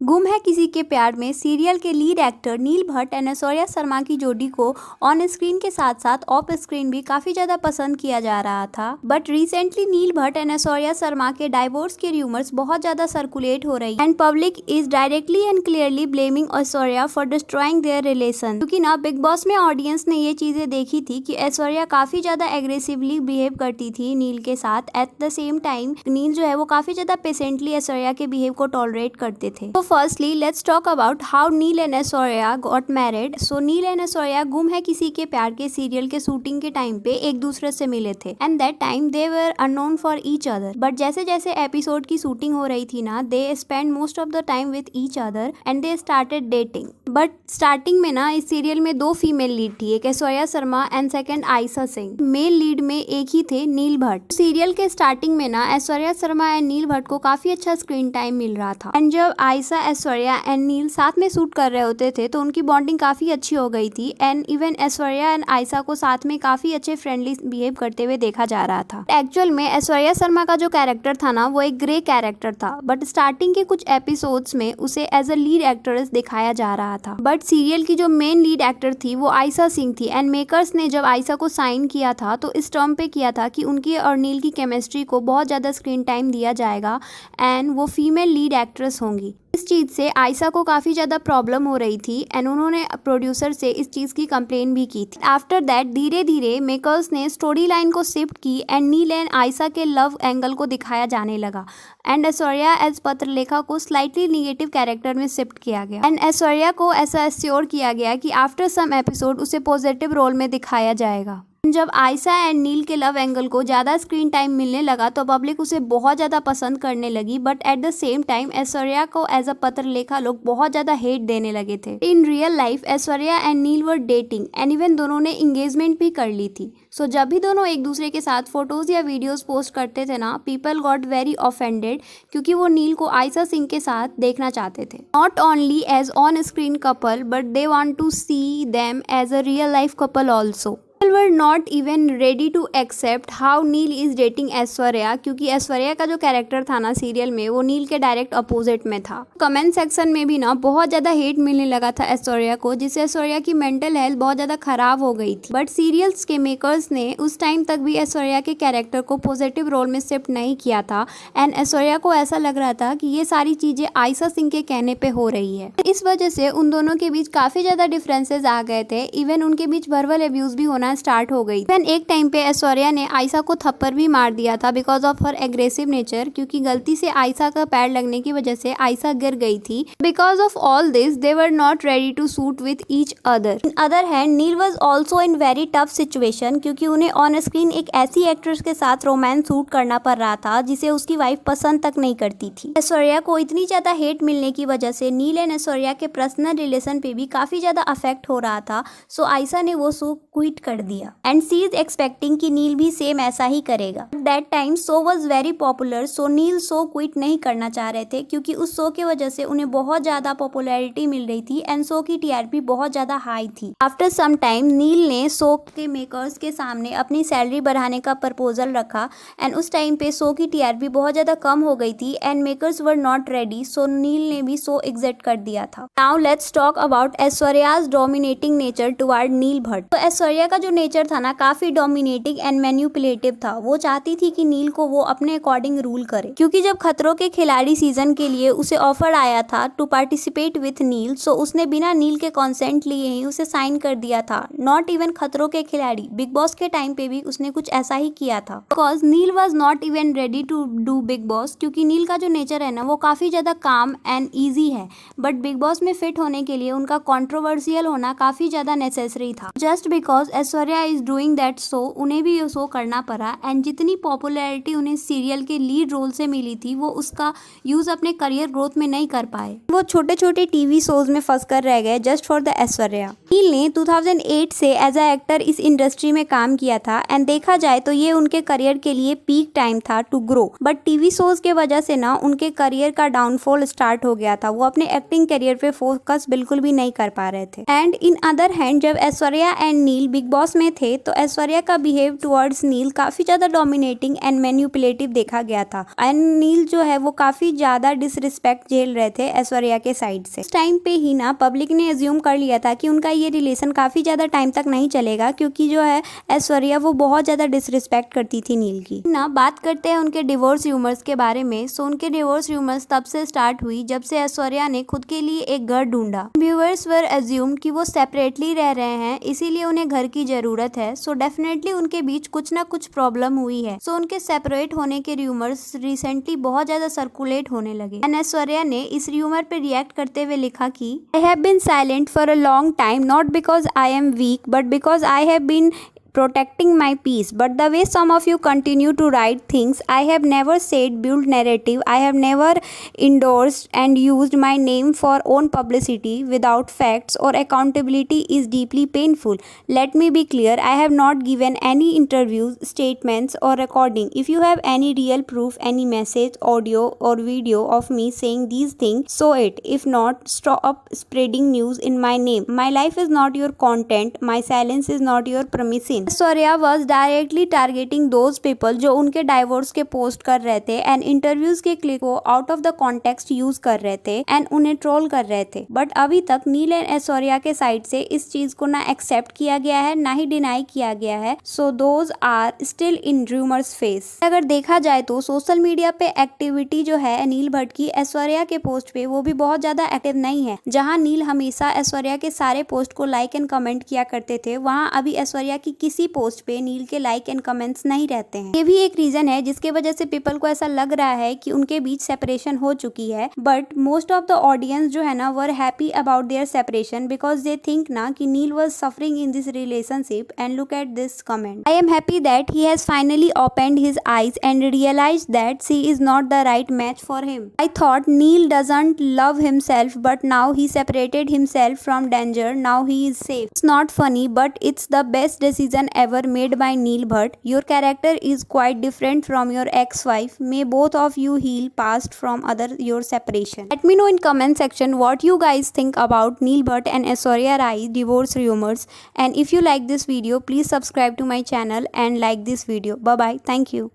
गुम है किसी के प्यार में सीरियल के lead actor Neel Bhatt and Aishwarya Sharma की जोड़ी को ऑन स्क्रीन के साथ साथ ऑफ स्क्रीन भी काफी ज्यादा पसंद किया जा रहा था। But recently Neel Bhatt and Aishwarya Sharma के डाइवोर्स के रूमर्स बहुत ज्यादा सर्कुलेट हो रही and public is directly and clearly blaming Aishwarya for destroying their relation. क्योंकि ना बिग बॉस में ऑडियंस ने ये चीजें देखी थी कि ऐश्वर्या काफी ज्यादा एग्रेसिवली बिहेव करती थी नील के साथ, एट द सेम टाइम नील जो है वो काफी ज्यादा पेशेंटली ऐश्वर्या के बिहेव को टॉलरेट करते थे। Firstly, let's talk about how Neil and Aishwarya got married. So Neil and Aishwarya गुम है किसी के प्यार के सीरियल के शूटिंग के टाइम पे एक दूसरे से मिले थे and that time they were unknown for each other. But जैसे जैसे एपिसोड की शूटिंग हो रही थी ना, they spend most of the time with each other and they started dating. But starting में ना इस सीरियल में दो फीमेल लीड थी, एक Aishwarya Sharma and second Ayesha Singh. Male lead में एक ही थे, नील भट्ट। सीरियल के स्टार्टिंग में ना ऐश्वर्या शर्मा एंड नील भट्ट को काफी अच्छा स्क्रीन टाइम मिल रहा था एंड जब आयशा ऐश्वर्या एंड नील साथ में शूट कर रहे होते थे तो उनकी बॉन्डिंग काफी अच्छी हो गई थी and even Aishwarya and Ayesha को साथ में काफी अच्छे फ्रेंडली बिहेव करते हुए देखा जा रहा था। एक्चुअल में ऐश्वर्या शर्मा का जो कैरेक्टर था ना वो एक ग्रे कैरेक्टर था, बट स्टार्टिंग के कुछ एपिसोड्स में उसे एज अ लीड एक्ट्रेस दिखाया जा रहा था। बट सीरियल की जो मेन लीड एक्टर थी वो आयशा सिंह थी एंड मेकर्स ने जब आयशा को साइन किया था तो इस टर्म पे किया था कि उनकी और नील की केमिस्ट्री को बहुत ज्यादा स्क्रीन टाइम दिया जाएगा एंड वो फीमेल लीड एक्ट्रेस होंगी। इस चीज से आयशा को काफी ज्यादा प्रॉब्लम हो रही थी एंड उन्होंने प्रोड्यूसर से इस चीज की कंप्लेन भी की थी। आफ्टर दैट धीरे धीरे मेकर्स ने स्टोरी लाइन को शिफ्ट की एंड नील एंड आयशा के लव एंगल को दिखाया जाने लगा एंड ऐश्वर्या एज पत्रलेखा को स्लाइटली निगेटिव कैरेक्टर में शिफ्ट किया गया एंड ऐश्वर्या को ऐसा एश्योर किया गया कि आफ्टर सम एपिसोड उसे पॉजिटिव रोल में दिखाया जाएगा। जब आयशा एंड नील के लव एंगल को ज्यादा स्क्रीन टाइम मिलने लगा तो पब्लिक उसे बहुत ज्यादा पसंद करने लगी, but at the same time Aishwarya को एज अ पत्रलेखा लोग बहुत ज्यादा हेट देने लगे थे। In real life Aishwarya and Neel were dating and even दोनों ने एंगेजमेंट भी कर ली थी। सो जब भी दोनों एक दूसरे के साथ फोटोज या वीडियोस पोस्ट करते थे ना, पीपल गॉट वेरी ऑफेंडेड क्योंकि वो नील को आयशा सिंह के साथ देखना चाहते थे, not only as on screen couple but they want to see them as a real life couple also. People were not even ready to accept how Neil is dating Aishwarya, क्योंकि ऐश्वर्या का जो कैरेक्टर था ना सीरियल में वो नील के direct opposite में था। कमेंट सेक्शन में भी ना बहुत ज्यादा हेट मिलने लगा था ऐश्वर्या को, जिससे ऐश्वर्या की मेंटल हेल्थ बहुत ज्यादा खराब हो गई थी। बट सीरियल्स के मेकर्स ने उस टाइम तक भी ऐश्वर्या के कैरेक्टर को पॉजिटिव रोल में शिफ्ट नहीं किया था एंड ऐश्वर्या को ऐसा लग रहा था कि ये सारी चीजें आयशा सिंह के कहने पे हो रही है। इस वजह से उन दोनों के बीच काफी ज्यादा डिफरेंसेस आ गए थे, इवन उनके बीच वर्बल अब्यूज भी होना स्टार्ट हो गई। इवन एक टाइम पे ऐश्वर्या ने आयशा को थप्पड़ भी मार दिया था because of her aggressive nature, क्योंकि गलती से आयशा का पैर लगने की वजह से आयशा गिर गई थी। Because of all this they were not ready to shoot with each other. In other hand Neel was also in very tough situation क्योंकि उन्हें ऑन स्क्रीन एक ऐसी एक्ट्रेस के साथ रोमांस शूट करना पड़ रहा था जिसे उसकी वाइफ पसंद तक नहीं करती थी। ऐश्वर्या को इतनी ज्यादा हेट मिलने की वजह से नील एंड ऐश्वर्या के पर्सनल रिलेशन पे भी काफी ज्यादा अफेक्ट हो रहा था। सो आयशा ने वो शो क्विट कर दिया एंड सी इज एक्सपेक्टिंग कि नील भी सेम ऐसा ही करेगा। That time show was very popular, so Neel show quit नहीं करना चाह रहे थे क्योंकि उस शो की वजह से उन्हें बहुत ज्यादा पॉपुलैरिटी मिल रही थी एंड शो की टीआरपी बहुत ज्यादा हाई थी। आफ्टर सम टाइम नील ने शो के मेकर्स के सामने अपनी सैलरी बढ़ाने का प्रपोजल रखा एंड उस टाइम पे शो की टीआरपी बहुत ज्यादा कम हो गई थी and makers were not ready, so Neil ने भी शो एग्जिट कर दिया था। Now let's talk about Aishwarya's dominating nature toward Neil Bhatt. तो ऐश्वर्या का जो नेचर था ना काफी डोमिनेटिंग एंड मैन्युपुलेटिव था। वो चाहती थी कि नील को वो अपने अकॉर्डिंग रूल करे, क्योंकि जब खतरों के खिलाड़ी सीजन के लिए उसे ऑफर आया था टू पार्टिसिपेट विथ नील, सो उसने बिना नील के कंसेंट लिए ही उसे साइन कर दिया था। नॉट इवन खतरों के खिलाड़ी, बिग बॉस के टाइम पे भी उसने कुछ ऐसा ही किया था because Neel was not even ready to do Bigg Boss, क्योंकि नील का जो नेचर है ना वो काफी ज्यादा काम एंड ईजी है, बट बिग बॉस में फिट होने के लिए उनका कॉन्ट्रोवर्शियल होना काफी ज्यादा नेसेसरी था। Just because Aishwarya is doing that show, उन्हें भी ये शो करना पड़ा एंड जितनी पॉपुलैरिटी उन्हें सीरियल के लीड रोल से मिली थी वो उसका यूज अपने करियर ग्रोथ में नहीं कर पाए। वो छोटे छोटे टीवी शोज में फंस कर रह गए जस्ट फॉर द ऐश्वर्या। नील ने 2008 से एज अ एक्टर इस इंडस्ट्री में काम किया था एंड देखा जाए तो ये उनके करियर के लिए पीक टाइम था to grow, but TV shows के वजह से ना उनके करियर का डाउनफॉल स्टार्ट हो गया था। वो अपने एक्टिंग करियर पे फोकस बिल्कुल भी नहीं कर पा रहे थे। एंड इन अदर हैंड जब Aishwarya and Neel Bigg Boss में थे तो ऐश्वर्या का बिहेव टुवर्ड्स नील काफी ज्यादा डोमिनेटिंग एंड मैनिपुलेटिव देखा गया था एंड नील जो है वो काफी ज्यादा डिसरिस्पेक्ट झेल रहे थे ऐश्वर्या के साइड से। उस टाइम पे ही ना पब्लिक ने एज्यूम कर लिया था कि उनका ये रिलेशन काफी ज्यादा टाइम तक नहीं चलेगा, क्योंकि जो है ऐश्वर्या वो बहुत ज्यादा डिसरिस्पेक्ट करती थी नील की। ना बात करते हैं उनके डिवोर्स र्यूमर्स के बारे में। सो उनके डिवोर्स र्यूमर्स तब से स्टार्ट हुई जब से ऐश्वर्या ने खुद के लिए एक घर ढूंढा। व्यूअर्स वर एज्यूम्ड कि वो सेपरेटली रह रहे हैं, इसीलिए उन्हें घर की जरूरत है। सो डेफिनेटली उनके बीच कुछ ना कुछ प्रॉब्लम हुई है। सो उनके सेपरेट होने के र्यूमर्स रिसेंटली बहुत ज्यादा सर्कुलेट होने लगे एंड ऐश्वर्या ने इस र्यूमर पे रिएक्ट करते हुए लिखा कि I have been silent for a long time, not because I am weak but because I have been protecting my peace, but the way some of you continue to write things, I have never said build narrative, I have never endorsed and used my name for own publicity without facts or accountability is deeply painful. Let me be clear, I have not given any interviews, statements or recording. If you have any real proof, any message, audio or video of me saying these things, show it. If not, stop spreading news in my name. My life is not your content, my silence is not your permission. Aishwarya was directly targeting those people जो उनके divorce के post कर रहे थे and interviews के clip को out of the context use कर रहे थे एंड उन्हें ट्रोल कर रहे थे। बट अभी तक नील एंड ऐश्वर्या के साइड से इस चीज को ना एक्सेप्ट किया गया है ना ही डिनाई किया गया है। So those are still in rumours phase. अगर देखा जाए तो सोशल मीडिया पे एक्टिविटी जो है नील भट्ट की ऐश्वर्या के पोस्ट पे वो भी बहुत ज्यादा एक्टिव नहीं है। जहाँ नील हमेशा ऐश्वर्या के सारे पोस्ट को लाइक एंड कमेंट किया करते थे, वहाँ अभी ऐश्वर्या की किसी पोस्ट पे नील के लाइक एंड कमेंट्स नहीं रहते हैं। ये भी एक रीजन है जिसके वजह से पीपल को ऐसा लग रहा है कि उनके बीच सेपरेशन हो चुकी है। But most of the audience जो है ना were happy about their separation because they think ना कि Neil was suffering in this relationship and look at this comment. I am happy that he has finally opened his eyes and realised that she is not the right match for him. I thought Neil doesn't love himself but now he separated himself from danger, now he is safe. It's not funny but it's the best decision ever made by Neil Bhatt. Your character is quite different from your ex-wife. May both of you heal past from your separation. Let me know in comment section what you guys think about Neil Bhatt and Aishwarya Rai divorce rumors. And if you like this video, please subscribe to my channel and like this video. Bye bye. Thank you.